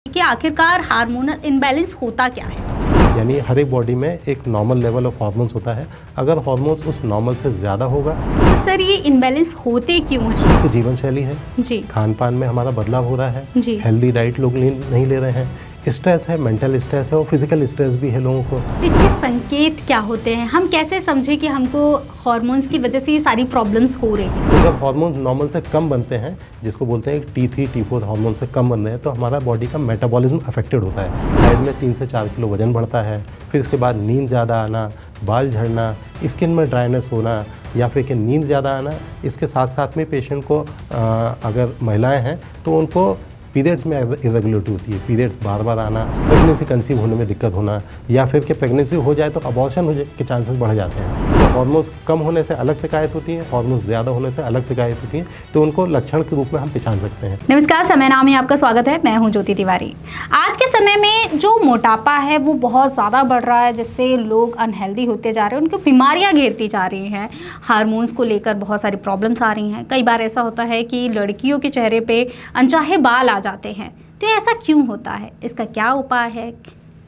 कि आखिरकार hormonal imbalance होता क्या है। यानी हर एक बॉडी में एक नॉर्मल लेवल ऑफ हार्मोन्स होता है। अगर हार्मोन्स उस नॉर्मल से ज़्यादा होगा तो सर ये इम्बैलेंस होते क्यों हैं? तो जीवन शैली है जी खान पान में हमारा बदलाव हो रहा है, जी। हेल्दी डाइट लोग नहीं ले रहे हैं, स्ट्रेस है, मेंटल स्ट्रेस है और फिजिकल स्ट्रेस भी है लोगों को। तो इसके संकेत क्या होते हैं? हम कैसे समझें कि हमको हार्मोन्स की वजह से ये सारी प्रॉब्लम्स हो रही हैं? तो जब हार्मोन्स नॉर्मल से कम बनते हैं, जिसको बोलते हैं T3 T4 हार्मोन से कम बन रहे हैं, तो हमारा बॉडी का मेटाबॉलिज्म अफेक्टेड होता है। हाइट में 3 से 4 किलो वजन बढ़ता है, फिर इसके बाद नींद ज़्यादा आना, बाल झड़ना, स्किन में ड्राइनेस होना या फिर कि नींद ज़्यादा आना। इसके साथ साथ में पेशेंट को अगर महिलाएं हैं तो उनको पीरियड्स में इरेगुलरिटी होती है, पीरियड्स बार बार आना, प्रेगनेंसी कंसीव होने में दिक्कत होना या फिर कि प्रेगनेंसी हो जाए तो अबॉर्शन हो के चांसेस बढ़ जाते हैं। तो हार्मोन्स कम होने से अलग शिकायत होती है, हार्मोन्स ज़्यादा होने से अलग शिकायत होती है, तो उनको लक्षण के रूप में हम पहचान सकते हैं। नमस्कार, समय नाम में आपका स्वागत है। मैं हूं ज्योति तिवारी। आज के समय में जो मोटापा है वो बहुत ज़्यादा बढ़ रहा है, जिससे लोग अनहेल्दी होते जा रहे हैं, उनको बीमारियां घेरती जा रही हैं। हार्मोन्स को लेकर बहुत सारी प्रॉब्लम्स आ रही हैं। कई बार ऐसा होता है कि लड़कियों के चेहरे पे अनचाहे बाल आ जाते हैं। तो ऐसा क्यों होता है? इसका क्या उपाय है?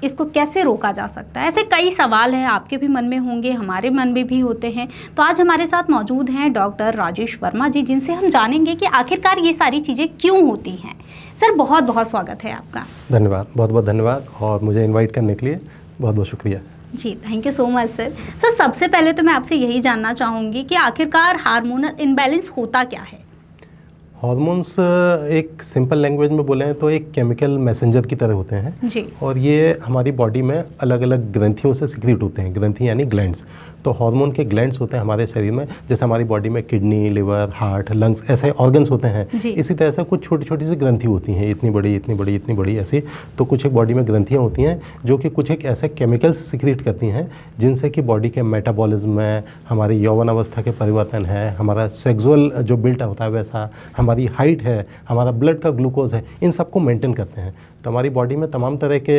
इसको कैसे रोका जा सकता है? ऐसे कई सवाल हैं, आपके भी मन में होंगे, हमारे मन में भी होते हैं। तो आज हमारे साथ मौजूद हैं डॉक्टर राजेश वर्मा जी, जिनसे हम जानेंगे कि आखिरकार ये सारी चीज़ें क्यों होती हैं। सर, बहुत बहुत स्वागत है आपका। धन्यवाद, बहुत बहुत धन्यवाद और मुझे इन्वाइट करने के लिए बहुत बहुत शुक्रिया। जी, thank you so much sir. Sir, सबसे पहले तो मैं आपसे यही जानना चाहूँगी कि आखिरकार हार्मोनल इम्बैलेंस होता क्या है? हार्मोन्स एक सिंपल लैंग्वेज में बोलें तो एक केमिकल मैसेंजर की तरह होते हैं जी। और ये हमारी बॉडी में अलग अलग ग्रंथियों से सिक्रीट होते हैं। ग्रंथि यानी ग्लैंड्स। तो हार्मोन के ग्लैंड्स होते हैं हमारे शरीर में, जैसे हमारी बॉडी में किडनी, लिवर, हार्ट, लंग्स ऐसे ऑर्गन्स होते हैं। इसी तरह से कुछ छोटी छोटी सी ग्रंथि होती हैं, इतनी बड़ी इतनी बड़ी इतनी बड़ी ऐसी। तो कुछ एक बॉडी में ग्रंथियाँ होती हैं जो कि कुछ एक ऐसे केमिकल्स सिक्रीट करती हैं जिनसे कि बॉडी के मेटाबॉलिज्म में, हमारी यौवन अवस्था के परिवर्तन है, हमारा सेक्सुअल जो बिल्ट होता है वैसा, हमारी हाइट है, हमारा ब्लड का ग्लूकोज है, इन सबको मेंटेन करते हैं। तो हमारी बॉडी में तमाम तरह के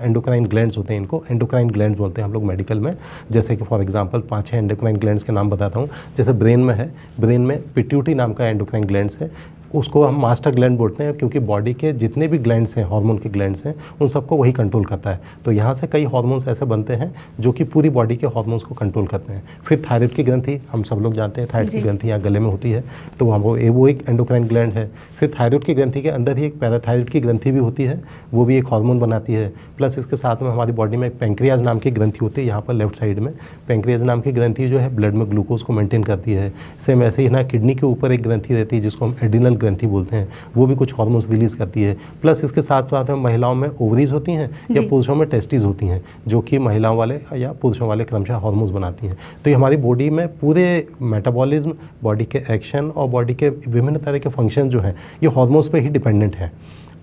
एंडोक्राइन ग्लैंड्स होते हैं। इनको एंडोक्राइन ग्लैंड्स बोलते हैं हम लोग मेडिकल में। जैसे कि फॉर एग्जांपल 5-6 एंडोक्राइन ग्लैंड्स के नाम बताता हूँ। जैसे ब्रेन में है, ब्रेन में पिट्यूटरी नाम का एंडोक्राइन ग्लैंड्स है, उसको हम मास्टर ग्लैंड बोलते हैं क्योंकि बॉडी के जितने भी ग्लैंड्स हैं, हार्मोन के ग्लैंड्स हैं, उन सबको वही कंट्रोल करता है। तो यहाँ से कई हार्मोन्स ऐसे बनते हैं जो कि पूरी बॉडी के हार्मोन्स को कंट्रोल करते हैं। फिर थायराइड की ग्रंथि, हम सब लोग जानते हैं थायराइड की ग्रंथि यहाँ गले में होती है, तो वो एक एंडोक्राइन ग्लैंड है। फिर थायराइड की ग्रंथि के अंदर ही एक पैराथायराइड की ग्रंथि भी होती है, वो भी एक हार्मोन बनाती है। प्लस इसके साथ में हमारी बॉडी में एक पेंक्रियाज नाम की ग्रंथि होती है, यहाँ पर लेफ्ट साइड में पेंक्रियाज नाम की ग्रंथि जो है ब्लड में ग्लूकोज को मेंटेन करती है। सेम ऐसे ही ना किडनी के ऊपर एक ग्रंथि रहती है जिसको हम एड्रिनल ग्रंथि बोलते हैं, वो भी कुछ हार्मोन्स रिलीज करती है। प्लस इसके साथ साथ में महिलाओं में ओवरीज होती हैं या पुरुषों में टेस्टिस होती हैं, जो कि महिलाओं वाले या पुरुषों वाले क्रमशः हार्मोन्स बनाती हैं। तो ये हमारी बॉडी में पूरे मेटाबॉलिज्म, बॉडी के एक्शन और बॉडी के विभिन्न तरह के फंक्शन जो हैं ये हार्मोन्स पे ही डिपेंडेंट है।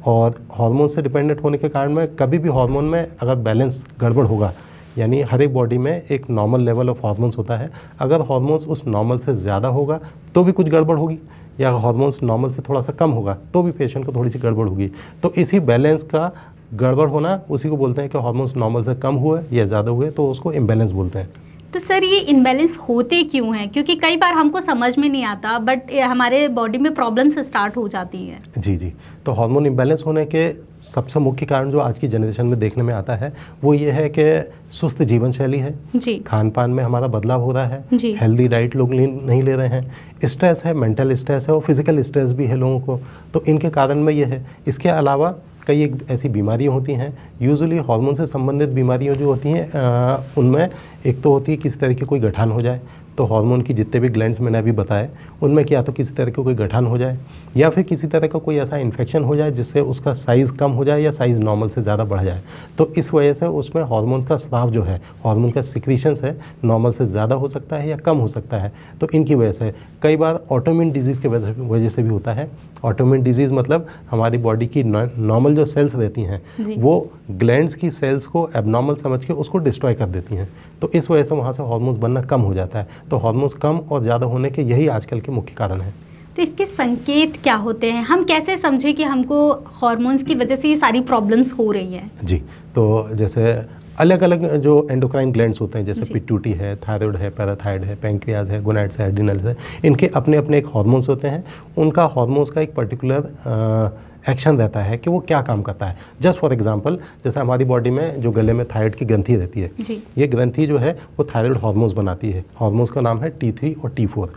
और हार्मोन से डिपेंडेंट होने के कारण में कभी भी हार्मोन में अगर बैलेंस गड़बड़ होगा, यानी हर एक बॉडी में एक नॉर्मल लेवल ऑफ हार्मोन्स होता है, अगर हार्मोन्स उस नॉर्मल से ज़्यादा होगा तो भी कुछ गड़बड़ होगी, या हार्मोन्स नॉर्मल से थोड़ा सा कम होगा तो भी पेशेंट को थोड़ी सी गड़बड़ होगी। तो इसी बैलेंस का गड़बड़ होना, उसी को बोलते हैं कि हार्मोन्स नॉर्मल से कम हुए या ज़्यादा हुए, तो उसको इम्बैलेंस बोलते हैं। तो सर, ये इम्बैलेंस होते क्यों हैं? क्योंकि कई बार हमको समझ में नहीं आता, बट हमारे बॉडी में प्रॉब्लम्स स्टार्ट हो जाती हैं। जी। तो हार्मोन इम्बैलेंस होने के सबसे मुख्य कारण जो आज की जनरेशन में देखने में आता है वो ये है कि सुस्त जीवन शैली है जी। खान पान में हमारा बदलाव हो रहा है जी। हेल्दी डाइट लोग नहीं ले रहे हैं, स्ट्रेस है, मेंटल स्ट्रेस है और फिजिकल स्ट्रेस भी है लोगों को, तो इनके कारण में ये है। इसके अलावा कई एक ऐसी बीमारियां होती हैं, यूजुअली हार्मोन से संबंधित बीमारियां जो होती हैं उनमें एक तो होती है किसी तरह की कोई गठान हो जाए। तो हार्मोन की जितने भी ग्लैंड्स मैंने अभी बताए उनमें क्या तो किसी तरह का कोई गठान हो जाए या फिर किसी तरह का कोई ऐसा इन्फेक्शन हो जाए जिससे उसका साइज़ कम हो जाए या साइज़ नॉर्मल से ज़्यादा बढ़ जाए। तो इस वजह से उसमें हार्मोन का स्राव जो है, हार्मोन का सिक्रीशंस है, नॉर्मल से ज़्यादा हो सकता है या कम हो सकता है। तो इनकी वजह से कई बार ऑटोइम्यून डिजीज़ के वजह से भी होता है। ऑटोइम्यून डिजीज़ मतलब हमारी बॉडी की नॉर्मल जो सेल्स रहती हैं वो ग्लैंड्स की सेल्स को एबनॉर्मल समझ के उसको डिस्ट्रॉय कर देती हैं। तो इस वजह से वहाँ से हार्मोन्स बनना कम हो जाता है। तो हार्मोन्स कम और ज़्यादा होने के यही आजकल के मुख्य कारण हैं। तो इसके संकेत क्या होते हैं? हम कैसे समझें कि हमको हार्मोन्स की वजह से ये सारी प्रॉब्लम्स हो रही हैं? जी, तो जैसे अलग अलग जो एंडोक्राइन ग्लैंड्स होते हैं, जैसे पिट्यूटरी है, थायराइड है, पैराथाइड है, पेंक्रियाज है, गोनाड्स है, एड्रिनल्स है, इनके अपने अपने एक हार्मोन्स होते हैं। उनका हार्मोन्स का एक पर्टिकुलर एक्शन रहता है कि वो क्या काम करता है। जस्ट फॉर एग्जांपल, जैसे हमारी बॉडी में जो गले में थायराइड की ग्रंथि रहती है, ये ग्रंथि जो है वो थायराइड हार्मोन्स बनाती है। हार्मोन्स का नाम है T3 और T4।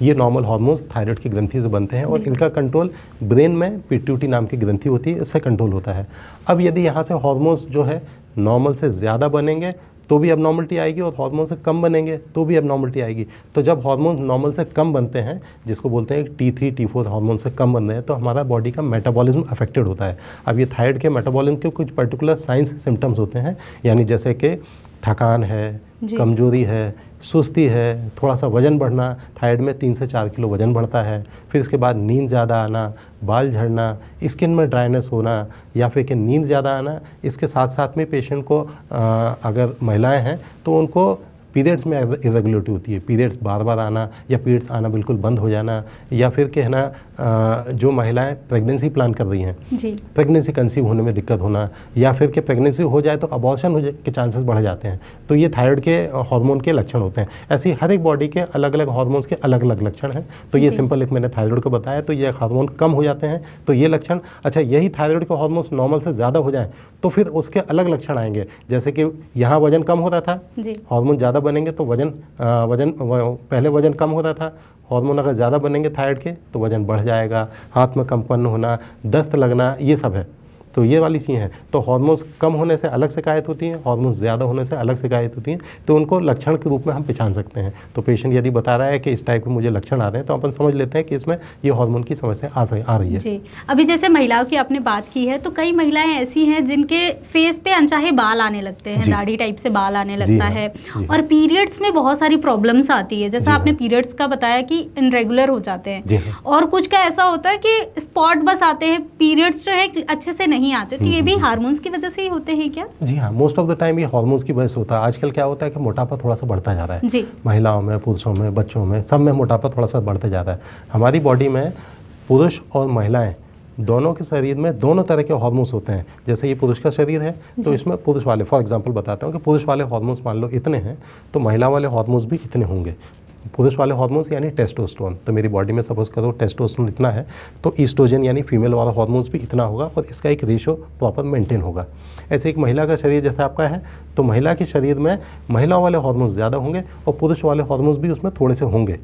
ये नॉर्मल हार्मोन्स थायराइड की ग्रंथि से बनते हैं और इनका कंट्रोल ब्रेन में पिट्यूटरी नाम की ग्रंथि होती है, इससे कंट्रोल होता है। अब यदि यहाँ से हार्मोन्स जो है नॉर्मल से ज़्यादा बनेंगे तो भी एबनॉर्मलिटी आएगी, और हार्मोन से कम बनेंगे तो भी एबनॉर्मलिटी आएगी। तो जब हार्मोन नॉर्मल से कम बनते हैं, जिसको बोलते हैं T3 T4 हार्मोन से कम बन रहे हैं, तो हमारा बॉडी का मेटाबॉलिज्म अफेक्टेड होता है। अब ये थायराइड के मेटाबॉलिज्म के कुछ पर्टिकुलर साइंस सिम्टम्स होते हैं, यानी जैसे कि थकान है, कमजोरी है, सुस्ती है, थोड़ा सा वजन बढ़ना, थायराइड में 3 से 4 किलो वजन बढ़ता है। फिर इसके बाद नींद ज़्यादा आना, बाल झड़ना, स्किन में ड्राइनेस होना, या फिर कि नींद ज़्यादा आना। इसके साथ साथ में पेशेंट को अगर महिलाएं हैं तो उनको पीरियड्स में इरेगुलरिटी होती है, पीरियड्स बार बार आना या पीरियड्स आना बिल्कुल बंद हो जाना, या फिर कहना जो महिलाएं प्रेगनेंसी प्लान कर रही हैं, प्रेगनेंसी कंसीव होने में दिक्कत होना, या फिर कि प्रेगनेंसी हो जाए तो अबॉर्शन हो जाए के चांसेस बढ़ जाते हैं। तो ये थायराइड के हार्मोन के लक्षण होते हैं। ऐसे हर एक बॉडी के अलग अलग हार्मोन्स के अलग अलग लक्षण हैं। तो ये सिंपल एक मैंने थायराइड को बताया, तो ये हार्मोन कम हो जाते हैं तो ये लक्षण। अच्छा, यही थायराइड के हार्मोन्स नॉर्मल से ज़्यादा हो जाए तो फिर उसके अलग लक्षण आएंगे। जैसे कि यहाँ वजन कम हो रहा था, हार्मोन ज़्यादा बनेंगे तो पहले वजन कम हो रहा था, हार्मोन अगर ज़्यादा बनेंगे थायराइड के तो वजन बढ़ जाएगा, हाथ में कंपन होना, दस्त लगना, ये सब है। तो ये वाली चीज़ है। तो हार्मोन्स कम होने से अलग शिकायत होती है, हार्मोन्स ज़्यादा होने से अलग शिकायत होती है। तो उनको लक्षण के रूप में हम पहचान सकते हैं। तो पेशेंट यदि बता रहा है कि इस टाइप के मुझे लक्षण आ रहे हैं तो अपन समझ लेते हैं कि इसमें ये हार्मोन की समस्या आ रही है। जी, अभी जैसे महिलाओं की आपने बात की है, तो कई महिलाएं ऐसी हैं जिनके फेस पे अनचाहे बाल आने लगते हैं, दाढ़ी टाइप से बाल आने लगता है, और पीरियड्स में बहुत सारी प्रॉब्लम्स आती है। जैसा आपने पीरियड्स का बताया कि इनरेगुलर हो जाते हैं, और कुछ का ऐसा होता है कि स्पॉट बस आते हैं, पीरियड्स जो है अच्छे से नहीं आते। तो ये भी हार्मोन्स की वजह से ही होते हैं क्या? जी हाँ, मोस्ट ऑफ द टाइम ये हार्मोन्स की वजह से होता है। आजकल क्या होता है कि मोटापा थोड़ा सा बढ़ता जा रहा है, महिलाओं में, पुरुषों में, बच्चों में, सब में मोटापा थोड़ा सा बढ़ता जा रहा है। हमारी बॉडी में पुरुष और महिलाएं दोनों के शरीर में दोनों तरह के हार्मोन्स होते हैं। जैसे ये पुरुष का शरीर है तो इसमें पुरुष वाले, फॉर एग्जांपल बताता हूँ कि पुरुष वाले हार्मोन्स मान लो इतने हैं तो महिला वाले हार्मोन्स भी इतने होंगे। पुरुष वाले हार्मोन्स यानी टेस्टोस्टेरोन, तो मेरी बॉडी में सपोज करो टेस्टोस्टेरोन इतना है तो ईस्ट्रोजन यानी फीमेल वाला हार्मोन्स भी इतना होगा, और इसका एक रेशो प्रॉपर मेंटेन होगा। ऐसे एक महिला का शरीर जैसे आपका है तो महिला के शरीर में महिला वाले हार्मोन्स ज़्यादा होंगे और पुरुष वाले हार्मोन्स भी उसमें थोड़े से होंगे।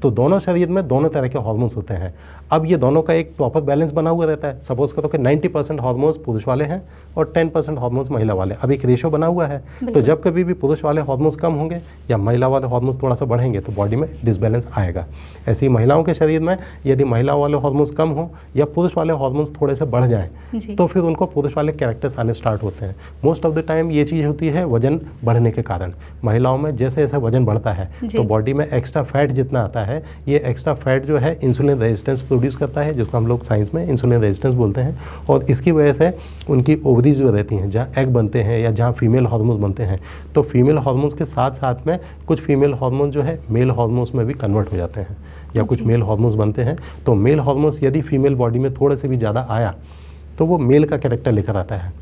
तो दोनों शरीर में दोनों तरह के हार्मोन्स होते हैं। अब ये दोनों का एक प्रॉपर बैलेंस बना हुआ रहता है। सपोज करो कि 90% हार्मोन्स पुरुष वाले हैं और 10% हार्मोन्स महिला वाले, अब एक रेशो बना हुआ है। तो जब कभी भी पुरुष वाले हार्मोन्स कम होंगे या महिला वाले हार्मोन्स थोड़ा सा बढ़ेंगे तो बॉडी में डिसबैलेंस आएगा। ऐसे ही महिलाओं के शरीर में यदि महिला वाले हार्मोन्स कम हो या पुरुष वाले हार्मोन्स थोड़े से बढ़ जाएं तो फिर उनको पुरुष वाले कैरेक्टर्स आने स्टार्ट होते हैं। मोस्ट ऑफ द टाइम ये चीज़ होती है वजन बढ़ने के कारण। महिलाओं में जैसे जैसे वजन बढ़ता है तो बॉडी में एक्स्ट्रा फैट जितना आता है, ये एक्स्ट्रा फैट जो है इंसुलिन रेजिस्टेंस प्रोड्यूस करता है, जिसको हम लोग साइंस में इंसुलिन रेजिस्टेंस बोलते हैं। और इसकी वजह से उनकी ओवरीज जो रहती हैं, जहाँ एग बनते हैं या जहाँ फीमेल हार्मोन्स बनते हैं, तो फीमेल हार्मोन्स के साथ साथ में कुछ फीमेल हार्मोन जो है मेल हार्मोन्स में भी कन्वर्ट हो जाते हैं, या कुछ मेल हार्मोन्स बनते हैं। तो मेल हार्मोन्स यदि फीमेल बॉडी में थोड़े से भी ज़्यादा आया तो वो मेल का कैरेक्टर लेकर आता है।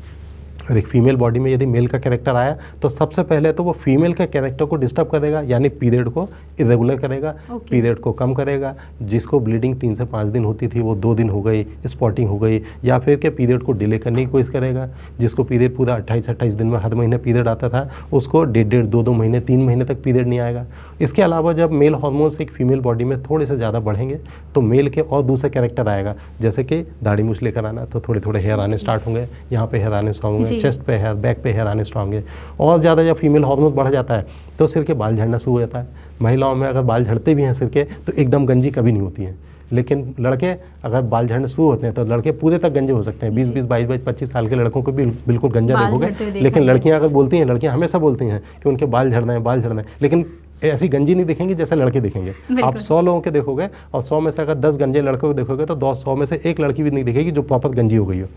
और एक फीमेल बॉडी में यदि मेल का कैरेक्टर आया तो सबसे पहले तो वो फीमेल के कैरेक्टर को डिस्टर्ब करेगा, यानी पीरियड को इरेगुलर करेगा, पीरियड को कम करेगा। जिसको ब्लीडिंग 3 से 5 दिन होती थी वो 2 दिन हो गई, स्पॉटिंग हो गई, या फिर के पीरियड को डिले करने की कोशिश करेगा। जिसको पीरियड पूरा 28-28 दिन में हर महीने पीरियड आता था उसको 1.5, 2 महीने, 3 महीने तक पीरियड नहीं आएगा। इसके अलावा जब मेल हार्मोन्स एक फीमेल बॉडी में थोड़े से ज़्यादा बढ़ेंगे तो मेल के और दूसरे कैरेक्टर आएगा, जैसे कि दाढ़ी मूछ लेकर आना, तो थोड़े थोड़े हेयर आने स्टार्ट होंगे, यहाँ पे हेयर आने स्टार्ट होंगे, चेस्ट पे हेयर, बैक पे हेयर आने स्टार्ट होंगे। और ज़्यादा जब फीमेल हार्मोन बढ़ जाता है तो सिर के बाल झड़ना शुरू हो जाता है। महिलाओं में अगर बाल झड़ते भी हैं सिर के तो एकदम गंजी कभी नहीं होती हैं, लेकिन लड़के अगर बाल झड़ने शुरू होते हैं तो लड़के पूरे तक गंजे हो सकते हैं। 20-20, 22-22, 25 साल के लड़कों को भी बिल्कुल गंजा देखोगे, लेकिन लड़कियां अगर बोलती हैं, लड़कियां हमेशा बोलती हैं कि उनके बाल झड़ना है, बाल झड़ना है, लेकिन ऐसी गंजी नहीं दिखेंगी जैसे लड़के दिखेंगे। आप 100 लोगों के देखोगे और 100 में से अगर 10 गंजे लड़कों को देखोगे तो 100 में से एक लड़की भी नहीं दिखेगी जो प्रॉपर गंजी हो गई हो।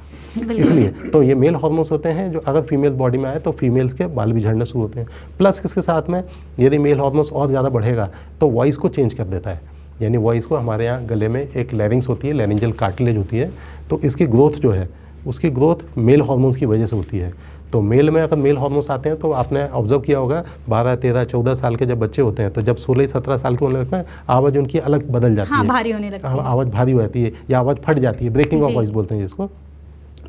इसलिए तो ये मेल हार्मोन्स होते हैं जो अगर फीमेल बॉडी में आए तो फीमेल्स के बाल भी झड़ने शुरू होते हैं। प्लस इसके साथ में यदि मेल हार्मोन्स और ज़्यादा बढ़ेगा तो वॉइस को चेंज कर देता है, यानी वॉइस को, हमारे यहाँ गले में एक लैरिंग्स होती है, लैरिंजियल कार्टिलेज होती है, तो इसकी ग्रोथ जो है उसकी ग्रोथ मेल हार्मोन्स की वजह से होती है। तो मेल में अगर मेल हार्मोन्स आते हैं तो आपने ऑब्जर्व किया होगा 12, 13, 14 साल के जब बच्चे होते हैं तो जब 16, 17 साल के होने लगते हैं आवाज़ उनकी अलग बदल जाती है, भारी होने लगती है, आवाज़ भारी हो जाती है या आवाज़ फट जाती है, ब्रेकिंग ऑफ वॉइस बोलते हैं जिसको।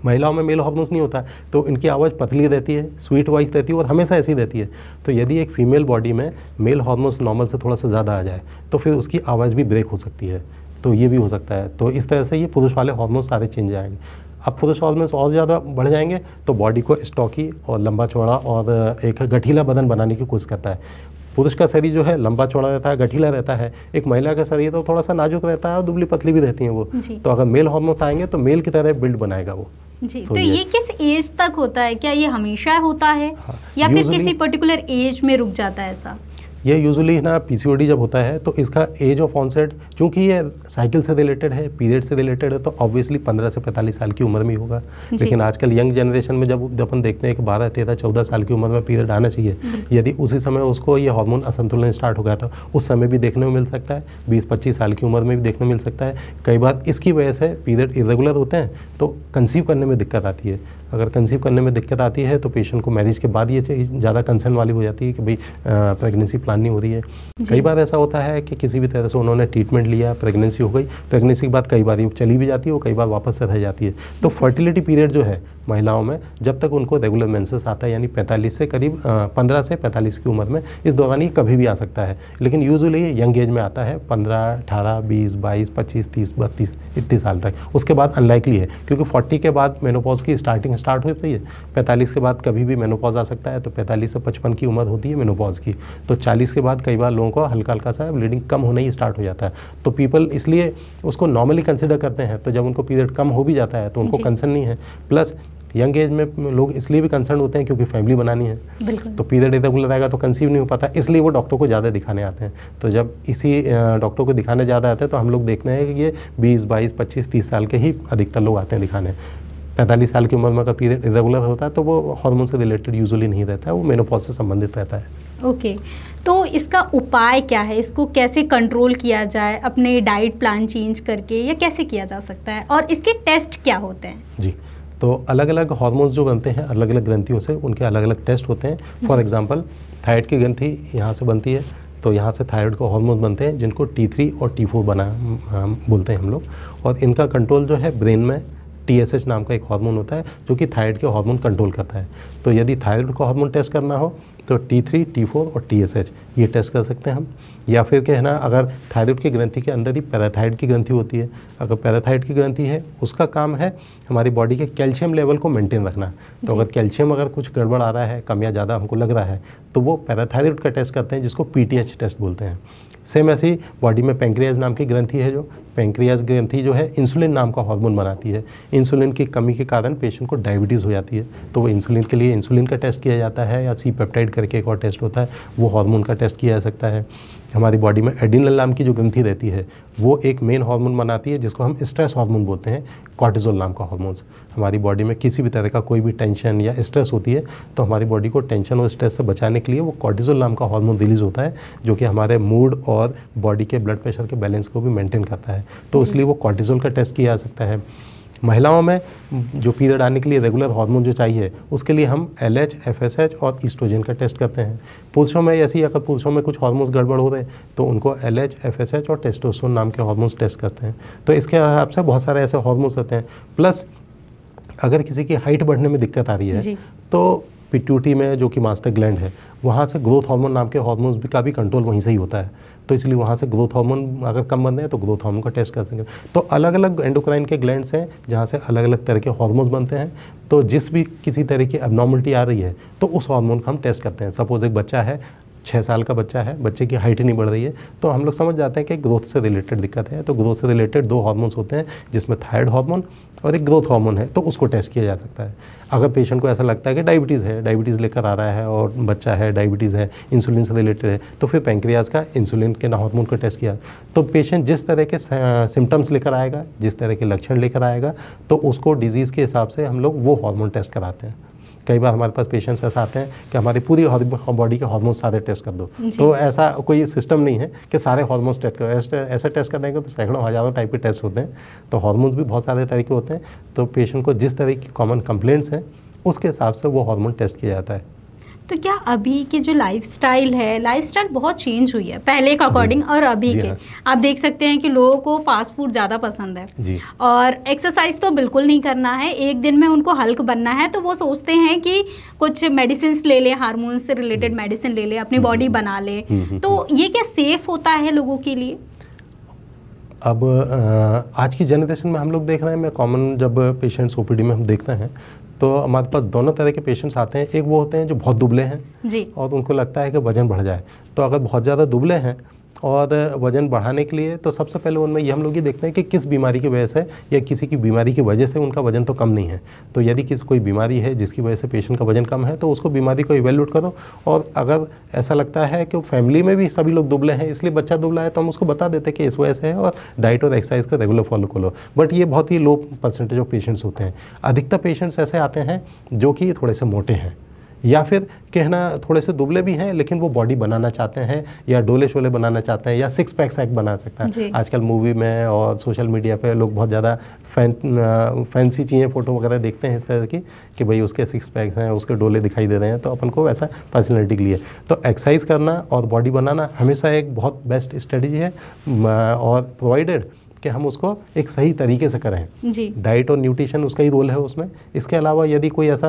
महिलाओं में मेल हार्मोन्स नहीं होता तो इनकी आवाज़ पतली रहती है, स्वीट वॉइस रहती है और हमेशा ऐसी रहती है। तो यदि एक फीमेल बॉडी में मेल हार्मोन्स नॉर्मल से थोड़ा सा ज़्यादा आ जाए तो फिर उसकी आवाज़ भी ब्रेक हो सकती है, तो ये भी हो सकता है। तो इस तरह से ये पुरुष वाले हार्मोन्स सारे चेंज आएंगे। अब पुरुष हार्मोन्स और ज़्यादा बढ़ जाएंगे तो बॉडी को स्टॉकी और लंबा चौड़ा और एक गठीला बदन बनाने की कोशिश करता है। पुरुष का शरीर जो है लंबा चौड़ा रहता है, गठीला रहता है, एक महिला का शरीर तो थोड़ा सा नाजुक रहता है और दुबली पतली भी रहती हैं वो। तो अगर मेल हार्मोन्स आएंगे तो मेल की तरह बिल्ड बनाएगा वो जी। तो ये किस एज तक होता है? क्या ये हमेशा होता है या फिर किसी पर्टिकुलर एज में रुक जाता है ऐसा? ये यूजुअली ना पीसीओडी जब होता है तो इसका एज ऑफ ऑनसेट, चूंकि ये साइकिल से रिलेटेड है, पीरियड से रिलेटेड है, तो ऑब्वियसली 15 से 45 साल की उम्र में ही होगा। लेकिन आजकल यंग जनरेशन में जब अपन देखते हैं कि 12, 13, 14 साल की उम्र में पीरियड आना चाहिए, यदि उसी समय उसको ये हार्मोन असंतुलन स्टार्ट हो गया था, उस समय भी देखने को मिल सकता है, 20-25 साल की उम्र में भी देखने को मिल सकता है। कई बार इसकी वजह से पीरियड इरेगुलर होते हैं तो कंसीव करने में दिक्कत आती है। अगर कंसीव करने में दिक्कत आती है तो पेशेंट को मैरिज के बाद ये ज़्यादा कंसर्न वाली हो जाती है कि भाई प्रेगनेंसी प्लान नहीं हो रही है। कई बार ऐसा होता है कि किसी भी तरह से उन्होंने ट्रीटमेंट लिया, प्रेगनेंसी हो गई, प्रेगनेंसी के बाद कई बार ये चली भी जाती है और कई बार वापस से रह जाती है। तो फर्टिलिटी पीरियड जो है महिलाओं में जब तक उनको रेगुलर मेंसेस आता है, यानी 45 से करीब 15 से 45 की उम्र में, इस दौरान ये कभी भी आ सकता है। लेकिन यूजुअली ये यंग एज में आता है, 15, 18, 20, 22, 25, 30, 32 इतने साल तक। उसके बाद अनलाइकली है क्योंकि 40 के बाद मेनोपॉज की स्टार्टिंग स्टार्ट होती है, 45 के बाद कभी भी मेनोपॉज आ सकता है। तो 45 से 55 की उम्र होती है मेनोपॉज की। तो 40 के बाद कई बार लोगों को हल्का हल्का सा ब्लीडिंग कम होना ही स्टार्ट हो जाता है। तो पीपल इसलिए उसको नॉर्मली कंसिडर करते हैं। तो जब उनको पीरियड कम हो भी जाता है तो उनको कंसर्न नहीं है। प्लस यंग एज में लोग इसलिए भी कंसर्न होते हैं क्योंकि फैमिली बनानी है, तो पीरियड इरेगुलर आएगा तो कंसीव नहीं हो पाता, इसलिए वो डॉक्टर को ज़्यादा दिखाने आते हैं। तो जब इसी डॉक्टर को दिखाने ज़्यादा आते हैं तो हम लोग देखते हैं कि ये 20, 22, 25, 30 साल के ही अधिकतर लोग आते हैं दिखाने। 45 साल की उम्र में अगर पीरियड इरेगुलर होता है तो वो हार्मोन से रिलेटेड यूजुअली नहीं रहता है, वो मेनोपॉज से संबंधित रहता है। ओके, तो इसका उपाय क्या है? इसको कैसे कंट्रोल किया जाए? अपने डाइट प्लान चेंज करके या कैसे किया जा सकता है? और इसके टेस्ट क्या होते हैं? जी, तो अलग अलग हार्मोन्स जो बनते हैं अलग अलग ग्रंथियों से, उनके अलग अलग टेस्ट होते हैं। फॉर एग्जांपल थायराइड की ग्रंथि यहाँ से बनती है, तो यहाँ से थायराइड को हार्मोन बनते हैं जिनको T3 और T4 बोलते हैं हम लोग। और इनका कंट्रोल जो है ब्रेन में TSH नाम का एक हार्मोन होता है जो कि थायराइड के हार्मोन कंट्रोल करता है। तो यदि थायराइड को हार्मोन टेस्ट करना हो तो T3, T4 और TSH ये टेस्ट कर सकते हैं हम। या फिर क्या है ना, अगर थायराइड की ग्रंथि के अंदर ही पैराथायराइड की ग्रंथि होती है, अगर पैराथायराइड की ग्रंथि है उसका काम है हमारी बॉडी के कैल्शियम लेवल को मेंटेन रखना। तो अगर कैल्शियम अगर कुछ गड़बड़ आ रहा है, कम या ज़्यादा हमको लग रहा है, तो वो पैराथायराइड का टेस्ट करते हैं जिसको PTH टेस्ट बोलते हैं। सेम ऐसी बॉडी में पेंक्रियाज नाम की ग्रंथि है, जो पेंक्रियाज ग्रंथि जो है इंसुलिन नाम का हार्मोन बनाती है। इंसुलिन की कमी के कारण पेशेंट को डायबिटीज़ हो जाती है, तो वो इंसुलिन के लिए इंसुलिन का टेस्ट किया जाता है, या C-पेप्टाइड करके एक और टेस्ट होता है, वो हार्मोन का टेस्ट किया जा सकता है। हमारी बॉडी में एड्रिनल नाम की जो ग्रंथि रहती है वो एक मेन हार्मोन बनाती है जिसको हम स्ट्रेस हार्मोन बोलते हैं, कॉर्टिसोल नाम का हार्मोन्स। हमारी बॉडी में किसी भी तरह का कोई भी टेंशन या स्ट्रेस होती है तो हमारी बॉडी को टेंशन और स्ट्रेस से बचाने के लिए वो कॉर्टिसोल नाम का हार्मोन रिलीज होता है, जो कि हमारे मूड और बॉडी के ब्लड प्रेशर के बैलेंस को भी मेंटेन करता है। तो इसलिए वो कॉर्टिसोल का टेस्ट किया जा सकता है। महिलाओं में जो पीरियड आने के लिए रेगुलर हार्मोन जो चाहिए उसके लिए हम LH, FSH और ईस्ट्रोजन का टेस्ट करते हैं। पुरुषों में ऐसी अगर पुरुषों में कुछ हार्मोन्स गड़बड़ हो रहे तो उनको LH, FSH और टेस्टोस्टेरोन नाम के हार्मोन्स टेस्ट करते हैं। तो इसके हिसाब से बहुत सारे ऐसे हार्मोन्स होते हैं। प्लस अगर किसी की हाइट बढ़ने में दिक्कत आ रही है तो पिट्यूटरी में जो कि मास्टर ग्लैंड है वहाँ से ग्रोथ हार्मोन नाम के हार्मोन्स का भी कंट्रोल वहीं से ही होता है। तो इसलिए वहाँ से ग्रोथ हार्मोन अगर कम बन रहे हैं तो ग्रोथ हार्मोन का टेस्ट कर सकेंगे। तो अलग अलग एंडोक्राइन के ग्लैंड्स हैं जहाँ से अलग अलग तरह के हार्मोन्स बनते हैं। तो जिस भी किसी तरह की एबनॉर्मलिटी आ रही है तो उस हार्मोन का हम टेस्ट करते हैं। सपोज एक बच्चा है, 6 साल का बच्चा है, बच्चे की हाइट नहीं बढ़ रही है, तो हम लोग समझ जाते हैं कि ग्रोथ से रिलेटेड दिक्कत है। तो ग्रोथ से रिलेटेड 2 हार्मोन्स होते हैं जिसमें थायराइड हार्मोन और एक ग्रोथ हार्मोन है, तो उसको टेस्ट किया जा सकता है। अगर पेशेंट को ऐसा लगता है कि डायबिटीज़ है, डायबिटीज़ लेकर आ रहा है और बच्चा है, डायबिटीज़ है, इंसुलिन से रिलेटेड है, तो फिर पेंक्रियाज का इंसुलिन के हार्मोन को टेस्ट किया। तो पेशेंट जिस तरह के सिम्टम्स लेकर आएगा, जिस तरह के लक्षण लेकर आएगा, तो उसको डिजीज़ के हिसाब से हम लोग वो हार्मोन टेस्ट कराते हैं। कई बार हमारे पास पेशेंट्स ऐसा आते हैं कि हमारी पूरी बॉडी के हार्मोन्स सारे टेस्ट कर दो। तो ऐसा कोई सिस्टम नहीं है कि सारे हार्मोन्स टेस्ट करो। ऐसा टेस्ट करने के तो सैकड़ों हज़ारों टाइप के टेस्ट होते हैं। तो हार्मोन्स भी बहुत सारे तरह के होते हैं। तो पेशेंट को जिस तरह की कॉमन कंप्लेंट्स हैं उसके हिसाब से वो हार्मोन टेस्ट किया जाता है। तो क्या अभी की जो लाइफस्टाइल है, लाइफस्टाइल बहुत चेंज हुई है पहले के अकॉर्डिंग और अभी के। हाँ। आप देख सकते हैं कि लोगों को फास्ट फूड ज़्यादा पसंद है जी। और एक्सरसाइज तो बिल्कुल नहीं करना है, एक दिन में उनको हल्क बनना है, तो वो सोचते हैं कि कुछ मेडिसिन ले लें, हार्मोन से रिलेटेड मेडिसिन ले लें, अपनी बॉडी बना ले। तो ये क्या सेफ होता है लोगों के लिए? अब आज की जनरेशन में हम लोग देख रहे हैं, मैं कॉमन जब पेशेंट्स ओपीडी में हम देखते हैं तो हमारे पास दोनों तरह के पेशेंट्स आते हैं। एक वो होते हैं जो बहुत दुबले हैं जी, और उनको लगता है कि वजन बढ़ जाए। तो अगर बहुत ज़्यादा दुबले हैं और वजन बढ़ाने के लिए, तो सबसे पहले उनमें ये हम लोग ये देखते हैं कि किस बीमारी की वजह से या किसी की बीमारी की वजह से उनका वजन तो कम नहीं है। तो यदि किसी कोई बीमारी है जिसकी वजह से पेशेंट का वजन कम है, तो उसको बीमारी को इवेल्यूएट करो। और अगर ऐसा लगता है कि फैमिली में भी सभी लोग दुबले हैं इसलिए बच्चा दुबला है, तो हम उसको बता देते हैं कि इस वजह से है और डाइट और एक्सरसाइज को रेगुलर फॉलो करो। बट ये बहुत ही लो परसेंटेज ऑफ पेशेंट्स होते हैं। अधिकतर पेशेंट्स ऐसे आते हैं जो कि थोड़े से मोटे हैं या फिर कहना थोड़े से दुबले भी हैं लेकिन वो बॉडी बनाना चाहते हैं या डोले शोले बनाना चाहते हैं या सिक्स पैक सैक बना सकता है। आजकल मूवी में और सोशल मीडिया पे लोग बहुत ज़्यादा फैंसी चीज़ें फ़ोटो वगैरह देखते हैं इस तरह की कि भाई उसके सिक्स पैक्स हैं, उसके डोले दिखाई दे रहे हैं, तो अपन को वैसा पर्सनैलिटी के लिए तो एक्सरसाइज करना और बॉडी बनाना हमेशा एक बहुत बेस्ट स्ट्रेटजी है, और प्रोवाइडेड कि हम उसको एक सही तरीके से करें। जी। डाइट और न्यूट्रिशन उसका ही रोल है उसमें। इसके अलावा यदि कोई ऐसा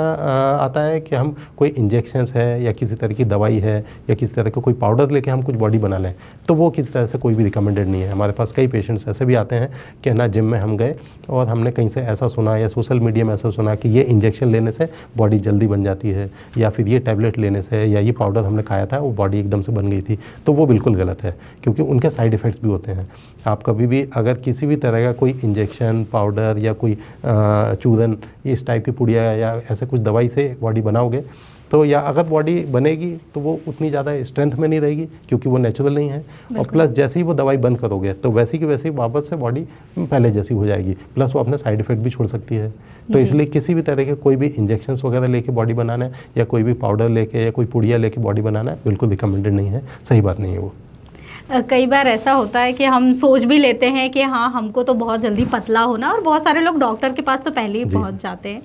आता है कि हम कोई इंजेक्शंस है या किसी तरह की दवाई है या किसी तरह का कोई पाउडर लेके हम कुछ बॉडी बना लें, तो वो किसी तरह से कोई भी रिकमेंडेड नहीं है। हमारे पास कई पेशेंट्स ऐसे भी आते हैं कि ना जिम में हम गए और हमने कहीं से ऐसा सुना या सोशल मीडिया में ऐसा सुना कि ये इंजेक्शन लेने से बॉडी जल्दी बन जाती है या फिर ये टैबलेट लेने से या ये पाउडर हमने खाया था वो बॉडी एकदम से बन गई थी। तो वो बिल्कुल गलत है क्योंकि उनके साइड इफ़ेक्ट्स भी होते हैं। आप कभी भी अगर किसी भी तरह का कोई इंजेक्शन, पाउडर या कोई चूरन, इस टाइप की पुड़िया या ऐसे कुछ दवाई से बॉडी बनाओगे तो या अगर बॉडी बनेगी तो वो उतनी ज़्यादा स्ट्रेंथ में नहीं रहेगी क्योंकि वो नेचुरल नहीं है। और प्लस जैसे ही वो दवाई बंद करोगे तो वैसी की वैसी वापस से बॉडी पहले जैसी हो जाएगी, प्लस वो अपने साइड इफेक्ट भी छोड़ सकती है। तो इसलिए किसी भी तरह के कोई भी इंजेक्शंस वगैरह लेके बॉडी बनाना है या कोई भी पाउडर लेके या कोई पुड़िया लेके बॉडी बनाना है बिल्कुल रिकमेंडेड नहीं है, सही बात नहीं है वो। कई बार ऐसा होता है कि हम सोच भी लेते हैं कि हाँ हमको तो बहुत जल्दी पतला होना, और बहुत सारे लोग डॉक्टर के पास तो पहले ही पहुंच जाते हैं।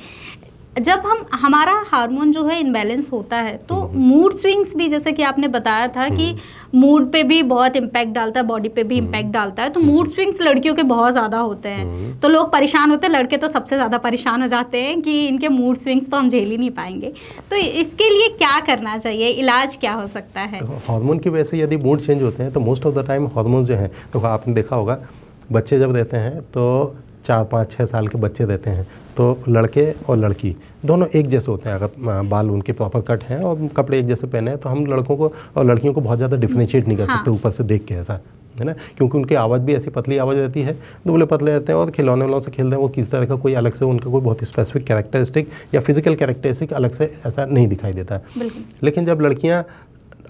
जब हमारा हार्मोन जो है इनबैलेंस होता है तो मूड स्विंग्स भी, जैसे कि आपने बताया था कि मूड पे भी बहुत इम्पैक्ट डालता है, बॉडी पे भी इम्पैक्ट डालता है, तो मूड स्विंग्स लड़कियों के बहुत ज़्यादा होते हैं। तो लोग परेशान होते हैं, लड़के तो सबसे ज़्यादा परेशान हो जाते हैं कि इनके मूड स्विंग्स तो हम झेल ही नहीं पाएंगे। तो इसके लिए क्या करना चाहिए, इलाज क्या हो सकता है? हार्मोन की वजह से यदि मूड चेंज होते हैं तो most of the time hormones जो हैं, तो आपने देखा होगा बच्चे जब रहते हैं तो 4, 5, 6 साल के बच्चे रहते हैं तो लड़के और लड़की दोनों एक जैसे होते हैं। अगर बाल उनके प्रॉपर कट हैं और कपड़े एक जैसे पहने हैं तो हम लड़कों को और लड़कियों को बहुत ज़्यादा डिफ्रेंशिएट नहीं कर सकते ऊपर से देख के, ऐसा है ना, क्योंकि उनकी आवाज़ भी ऐसी पतली आवाज़ रहती है, दुबले पतले रहते हैं और खिलौने वालों से खेलते हैं। वो किस तरह का कोई अलग से उनका कोई बहुत स्पेसिफिक कैरेक्टरिस्टिक या फिजिकल कैरेक्टरिस्टिक अलग से ऐसा नहीं दिखाई देता। लेकिन जब लड़कियाँ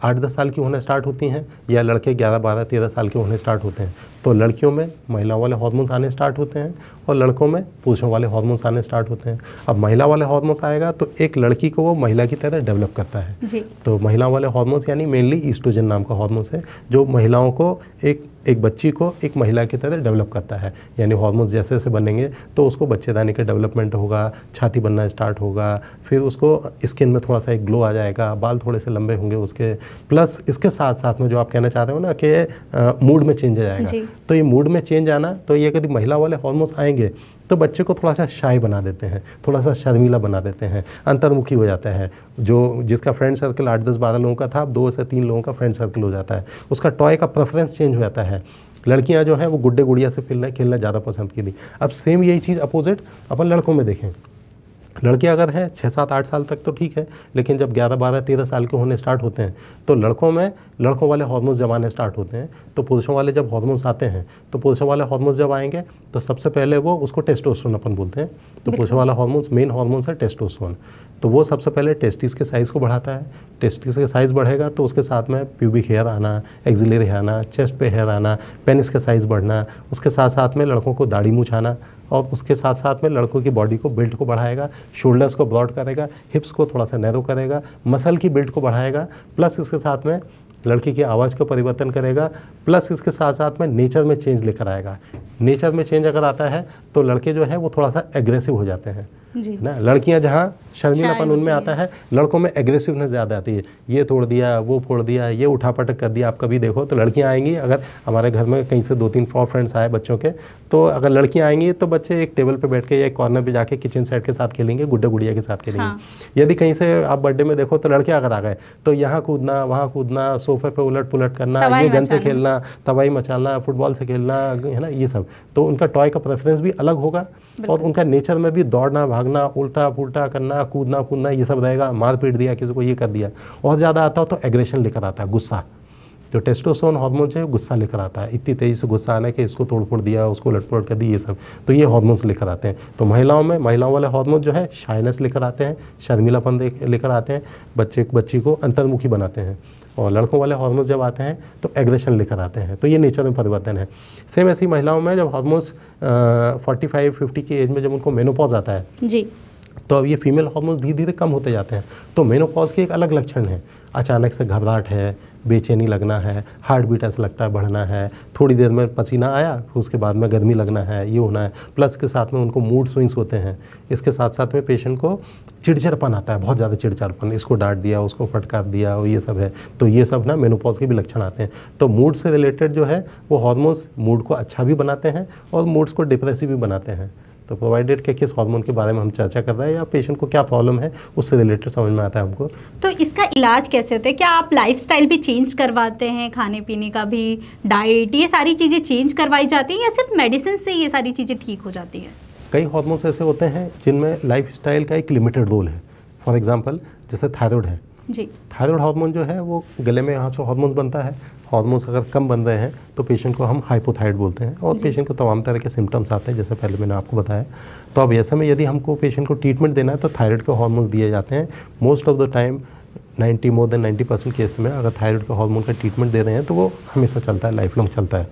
8-10 साल की होने स्टार्ट होती हैं या लड़के 11, 12, 13 साल के होने स्टार्ट होते हैं तो लड़कियों में महिलाओं वाले हार्मोन्स आने स्टार्ट होते हैं और लड़कों में पुरुषों वाले हार्मोन्स आने स्टार्ट होते हैं। अब महिला वाले हार्मोन्स आएगा तो एक लड़की को वो महिला की तरह डेवलप करता है जी। तो महिला वाले हार्मोन्स यानी मेनली ईस्ट्रोजन नाम का हार्मोन्स है जो महिलाओं को एक बच्ची को एक महिला की तरह डेवलप करता है। यानी हार्मोन्स जैसे जैसे बनेंगे तो उसको बच्चेदानी का डेवलपमेंट होगा, छाती बनना स्टार्ट होगा, फिर उसको स्किन में थोड़ा सा एक ग्लो आ जाएगा, बाल थोड़े से लंबे होंगे उसके, प्लस इसके साथ साथ में जो आप कहना चाह रहे हो ना कि मूड में चेंज आ जाएगा। तो ये मूड में चेंज आना, तो ये यदि महिला वाले हार्मोन्स आएंगे तो बच्चे को थोड़ा सा शाय बना देते हैं, थोड़ा सा शर्मीला बना देते हैं, अंतर्मुखी हो जाता है। जो जिसका फ्रेंड सर्कल 8, 10, 12 लोगों का था, अब 2 से 3 लोगों का फ्रेंड सर्कल हो जाता है। उसका टॉय का प्रेफरेंस चेंज हो जाता है। लड़कियां जो हैं वो गुड्डे गुड़िया से खेलना ज़्यादा पसंद की थी। अब सेम यही चीज़ अपोजिट अपन लड़कों में देखें। लड़के अगर हैं 6, 7, 8 साल तक तो ठीक है, लेकिन जब 11, 12, 13 साल के होने स्टार्ट होते हैं तो लड़कों में लड़कों वाले हार्मोन्स जब आने स्टार्ट होते हैं तो पुरुषों वाले जब हार्मोन्स आते हैं तो पुरुषों वाले हार्मोन्स जब आएंगे तो सबसे पहले वो उसको टेस्टोस्टेरोन अपन बोलते हैं। तो पुरुषों वाला हार्मोन्स मेन हार्मोन्स है टेस्टोस्टेरोन। तो वो सबसे पहले टेस्टिस के साइज़ को बढ़ाता है। टेस्टिस के साइज़ बढ़ेगा तो उसके साथ में प्यूबिक हेयर आना, एक्सिलरी हेयर आना, चेस्ट पे हेयर आना, पेनिस का साइज़ बढ़ना, उसके साथ साथ में लड़कों को दाढ़ी मूंछ आना, और उसके साथ साथ में लड़कों की बॉडी को बिल्ड को बढ़ाएगा, शोल्डर्स को ब्रॉड करेगा, हिप्स को थोड़ा सा नैरो करेगा, मसल की बिल्ड को बढ़ाएगा, प्लस इसके साथ में लड़की की आवाज़ का परिवर्तन करेगा, प्लस इसके साथ साथ में नेचर में चेंज लेकर आएगा। नेचर में चेंज अगर आता है तो लड़के जो है वो थोड़ा सा एग्रेसिव हो जाते हैं। ना। लड़कियां जहाँ शर्मीलापन उनमें आता है, लड़कों में एग्रेसिवनेस ज़्यादा आती है, ये तोड़ दिया, वो फोड़ दिया, ये उठा पटक कर दिया। आप कभी देखो तो लड़कियां आएंगी, अगर हमारे घर में कहीं से 2-3 फ्रेंड्स आए बच्चों के, तो अगर लड़कियां आएंगी तो बच्चे एक टेबल पे बैठ के या एक कॉर्नर पे जाके किचन सेट के साथ खेलेंगे, गुड्डे गुड़िया के साथ खेलेंगे। हाँ। यदि कहीं से आप बर्थडे में देखो तो लड़के अगर आ गए तो यहाँ कूदना, वहाँ कूदना, सोफे पे उलट पुलट करना, ये गन से खेलना, तबाही मचाना, फुटबॉल से खेलना, है ना, ये सब। तो उनका टॉय का प्रेफरेंस भी अलग होगा और उनका नेचर में भी दौड़ना, भागना, उल्टा पुल्टा करना, कूदना कूदना, ये सब रहेगा। मार पीट दिया किसी को, ये कर दिया। और ज़्यादा आता हो तो एग्रेशन लेकर आता है, गुस्सा। जो टेस्टोस्टेरोन हार्मोन है गुस्सा लेकर आता है, इतनी तेज़ी से गुस्सा आना कि इसको तोड़ फोड़ दिया, उसको लटपट कर दी, ये सब। तो ये हार्मोन्स लेकर आते हैं। तो महिलाओं वाले हार्मोन जो है शाइनेस लेकर आते हैं, शर्मिलापन लेकर आते हैं, बच्ची को अंतर्मुखी बनाते हैं। और लड़कों वाले हार्मोन्स जब आते हैं तो एग्रेशन लेकर आते हैं। तो ये नेचर में परिवर्तन है। सेम ऐसी महिलाओं में जब हार्मोन्स 45-50 की एज में जब उनको मेनोपॉज आता है जी, तो अब ये फीमेल हार्मोन्स धीरे धीरे कम होते जाते हैं। तो मेनोपॉज के एक अलग लक्षण है, अचानक से घबराहट है, बेचैनी लगना है, हार्ट बीट ऐसा लगता है बढ़ना है, थोड़ी देर में पसीना आया, उसके बाद में गर्मी लगना है, ये होना है। प्लस के साथ में उनको मूड स्विंग्स होते हैं। इसके साथ साथ में पेशेंट को चिड़चिड़पन आता है, बहुत ज़्यादा चिड़चिड़पन, इसको डांट दिया, उसको फटकार दिया, और ये सब है। तो ये सब ना मेनोपॉज के भी लक्षण आते हैं। तो मूड से रिलेटेड जो है वो हार्मोन्स मूड को अच्छा भी बनाते हैं और मूड्स को डिप्रेसिव भी बनाते हैं। तो प्रोवाइडेड के किस हार्मोन के बारे में हम चर्चा कर रहे हैं या पेशेंट को क्या प्रॉब्लम है उससे रिलेटेड समझ में आता है हमको। तो इसका इलाज कैसे होता है? क्या आप लाइफस्टाइल भी चेंज करवाते हैं, खाने पीने का भी, डाइट, ये सारी चीज़ें चेंज करवाई जाती हैं या सिर्फ मेडिसिन से ये सारी चीज़ें ठीक हो जाती हैं? कई हार्मोन्स ऐसे होते हैं जिनमें लाइफस्टाइल का एक लिमिटेड रोल है। फॉर एग्जांपल जैसे थायराइड है जी, थायराइड हार्मोन जो है वो गले में यहाँ से हार्मोन्स बनता है। हार्मोन्स अगर कम बन रहे हैं तो पेशेंट को हम हाइपोथायराइड बोलते हैं और पेशेंट को तमाम तरह के सिम्टम्स आते हैं, जैसे पहले मैंने आपको बताया। तो अब ऐसे में यदि हमको पेशेंट को ट्रीटमेंट देना है तो थायराइड के हार्मोन्स दिए जाते हैं। Most of the time more than 90% case में अगर थायराइड के हार्मोन का ट्रीटमेंट दे रहे हैं तो वो हमेशा चलता है, लाइफ लॉन्ग चलता है।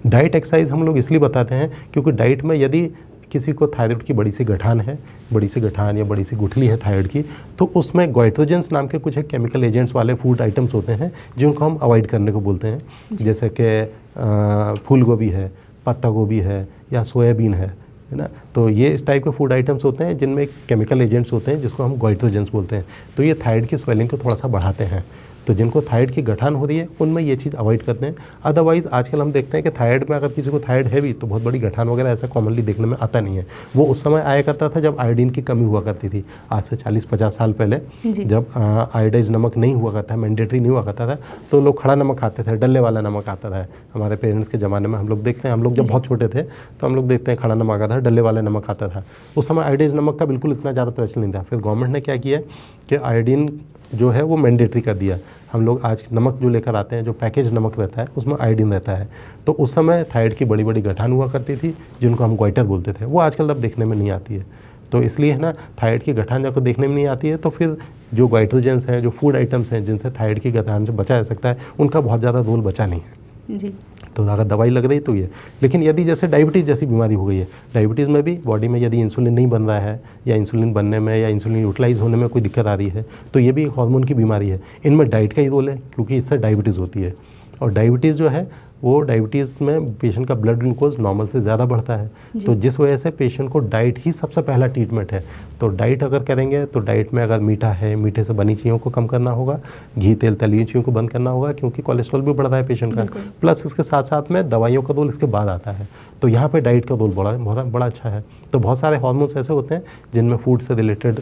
डाइट एक्सरसाइज हम लोग इसलिए बताते हैं क्योंकि डाइट में यदि किसी को थायराइड की बड़ी सी गठान है, बड़ी सी गठान या बड़ी सी गुठली है थायराइड की, तो उसमें गोइट्रोजेंस नाम के कुछ केमिकल एजेंट्स वाले फूड आइटम्स होते हैं जिनको हम अवॉइड करने को बोलते हैं। जैसे कि फूल गोभी है, पत्ता गोभी है या सोयाबीन है ना। तो ये इस टाइप के फूड आइटम्स होते हैं जिनमें केमिकल एजेंट्स होते हैं जिसको हम गोइट्रोजेंस बोलते हैं। तो ये थायराइड की स्वेलिंग को थोड़ा सा बढ़ाते हैं। तो जिनको थायराइड की गठान हो रही है उनमें ये चीज़ अवॉइड करते हैं। अदरवाइज़ आजकल हम देखते हैं कि थायराइड में अगर किसी को थायराइड है भी तो बहुत बड़ी गठान वगैरह ऐसा कॉमनली देखने में आता नहीं है। वो उस समय आया करता था जब आयोडीन की कमी हुआ करती थी, आज से 40-50 साल पहले, जब आयोडाइज नमक नहीं हुआ करता, मैंडेटरी नहीं हुआ करता था, तो लोग खड़ा नमक खाते थे, डल्ले वाला नमक आता था। हमारे पेरेंट्स के ज़माने में हम लोग देखते हैं, हम लोग जब बहुत छोटे थे तो हम लोग देखते हैं खड़ा नमक आता था, डल्ले वाला नमक आता था। उस समय आयोडाइज नमक का बिल्कुल इतना ज़्यादा प्रचलन नहीं था। फिर गवर्नमेंट ने क्या किया कि आयोडीन जो है वो मैंडेटरी कर दिया। हम लोग आज नमक जो लेकर आते हैं, जो पैकेज नमक रहता है उसमें आयोडीन रहता है। तो उस समय थायराइड की बड़ी बड़ी गठान हुआ करती थी जिनको हम गोइटर बोलते थे, वो आजकल अब देखने में नहीं आती है। तो इसलिए है ना, थायराइड की गठान जब देखने में नहीं आती है तो फिर जो गोइट्रोजेंस हैं, जो फूड आइटम्स हैं जिनसे थायराइड की गठान से बचा जा सकता है, उनका बहुत ज़्यादा रोल बचा नहीं है जी। तो अगर दवाई लग रही तो ये, लेकिन यदि जैसे डायबिटीज़ जैसी बीमारी हो गई है, डायबिटीज़ में भी बॉडी में यदि इंसुलिन नहीं बन रहा है या इंसुलिन बनने में या इंसुलिन यूटिलाइज होने में कोई दिक्कत आ रही है, तो ये भी एक हार्मोन की बीमारी है। इनमें डाइट का ही रोल है क्योंकि इससे डायबिटीज़ होती है। और डायबिटीज़ जो है वो डायबिटीज़ में पेशेंट का ब्लड ग्लूकोज नॉर्मल से ज़्यादा बढ़ता है, तो जिस वजह से पेशेंट को डाइट ही सबसे पहला ट्रीटमेंट है। तो डाइट अगर करेंगे तो डाइट में अगर मीठा है, मीठे से बनी चीज़ों को कम करना होगा, घी तेल तली चीज़ों को बंद करना होगा क्योंकि कोलेस्ट्रॉल भी बढ़ रहा है पेशेंट का। प्लस इसके साथ साथ में दवाइयों का रोल इसके बाद आता है। तो यहाँ पे डाइट का रोल बड़ा अच्छा है। तो बहुत सारे हार्मोन्स ऐसे होते हैं जिनमें फूड से रिलेटेड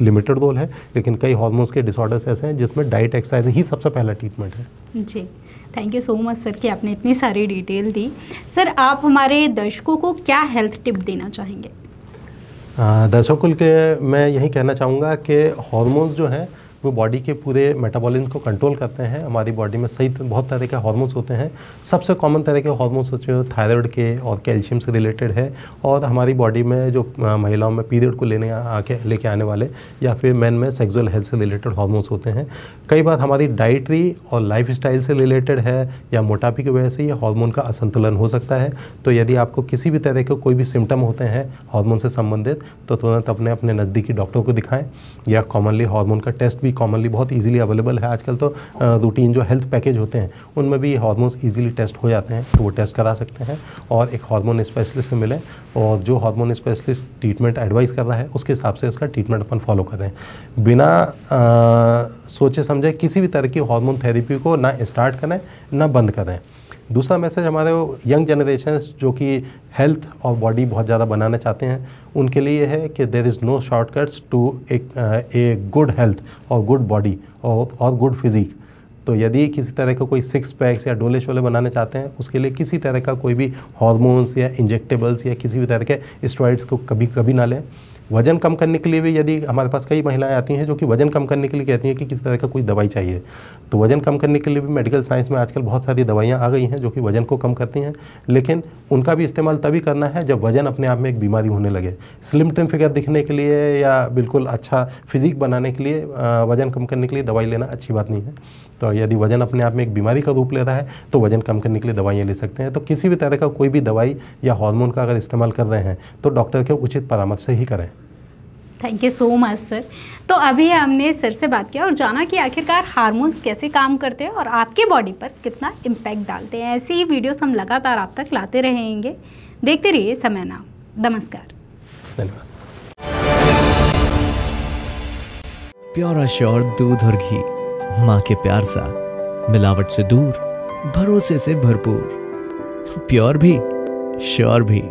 लिमिटेड रोल है, लेकिन कई हार्मोन्स के डिसऑर्डर्स ऐसे हैं जिसमें डाइट एक्सरसाइज ही सबसे पहला ट्रीटमेंट है जी। Thank you so much sir कि आपने इतनी सारी डिटेल दी। सर आप हमारे दर्शकों को क्या हेल्थ टिप देना चाहेंगे? दर्शकों के मैं यही कहना चाहूँगा कि हार्मोन्स जो हैं वो बॉडी के पूरे मेटाबॉलिज्म को कंट्रोल करते हैं। हमारी बॉडी में सही बहुत तरह के हार्मोन्स होते हैं। सबसे कॉमन तरह के हार्मोन्स जो थायराइड के और कैल्शियम से रिलेटेड है, और हमारी बॉडी में जो महिलाओं में पीरियड को लेके आने वाले या फिर मेन में सेक्सुअल हेल्थ से रिलेटेड हार्मोन्स होते हैं। कई बार हमारी डाइटरी और लाइफस्टाइल से रिलेटेड है या मोटापे की वजह से ये हार्मोन का असंतुलन हो सकता है। तो यदि आपको किसी भी तरह के कोई भी सिम्टम होते हैं हार्मोन से संबंधित तो तुरंत अपने नज़दीकी डॉक्टर को दिखाएं या कॉमनली हार्मोन का टेस्ट भी कॉमनली बहुत इजीली अवेलेबल है आजकल। तो रूटीन जो हेल्थ पैकेज होते हैं उनमें भी हार्मोन्स इजीली टेस्ट हो जाते हैं, तो वो टेस्ट करा सकते हैं और एक हार्मोन स्पेशलिस्ट से मिलें और जो हार्मोन स्पेशलिस्ट ट्रीटमेंट एडवाइस कर रहा है उसके हिसाब से उसका ट्रीटमेंट अपन फॉलो करें। बिना सोचे समझे किसी भी तरह की हार्मोन थेरेपी को ना स्टार्ट करें ना बंद करें। दूसरा मैसेज हमारे यंग जनरेशन जो कि हेल्थ और बॉडी बहुत ज़्यादा बनाना चाहते हैं उनके लिए ये है कि there is no shortcuts to a good health और गुड बॉडी और गुड फिजिक। तो यदि किसी तरह का कोई सिक्स पैक्स या डोले शोले बनाना चाहते हैं उसके लिए किसी तरह का कोई भी हार्मोन्स या इंजेक्टेबल्स या किसी भी तरह के स्टेरॉइड्स को कभी ना लें। वज़न कम करने के लिए भी यदि हमारे पास कई महिलाएं आती हैं जो कि वज़न कम करने के लिए कहती हैं कि किसी तरह का कोई दवाई चाहिए, तो वज़न कम करने के लिए भी मेडिकल साइंस में आजकल बहुत सारी दवाइयाँ आ गई हैं जो कि वज़न को कम करती हैं, लेकिन उनका भी इस्तेमाल तभी करना है जब वज़न अपने आप में एक बीमारी होने लगे। स्लिम ट्रिम फिगर दिखने के लिए या बिल्कुल अच्छा फिजिक बनाने के लिए वज़न कम करने के लिए दवाई लेना अच्छी बात नहीं है। तो यदि वज़न अपने आप में एक बीमारी का रूप ले रहा है तो वज़न कम करने के लिए दवाइयाँ ले सकते हैं। तो किसी भी तरह का कोई भी दवाई या हार्मोन का अगर इस्तेमाल कर रहे हैं तो डॉक्टर के उचित परामर्श से ही करें। Thank you so much sir. तो अभी हमने सर से बात किया और जाना कि आखिरकार हार्मोन्स कैसे काम करते हैं और आपकी बॉडी पर कितना इम्पैक्ट डालते हैं। ऐसी ही वीडियोस हम लगातार आप तक लाते रहेंगे। देखते रहिए समय नाउ। नमस्कार। धन्यवाद। प्योर श्योर दूध और घी, माँ के प्यार सा, मिलावट से दूर, भरोसे से भरपूर, प्योर भी श्योर भी।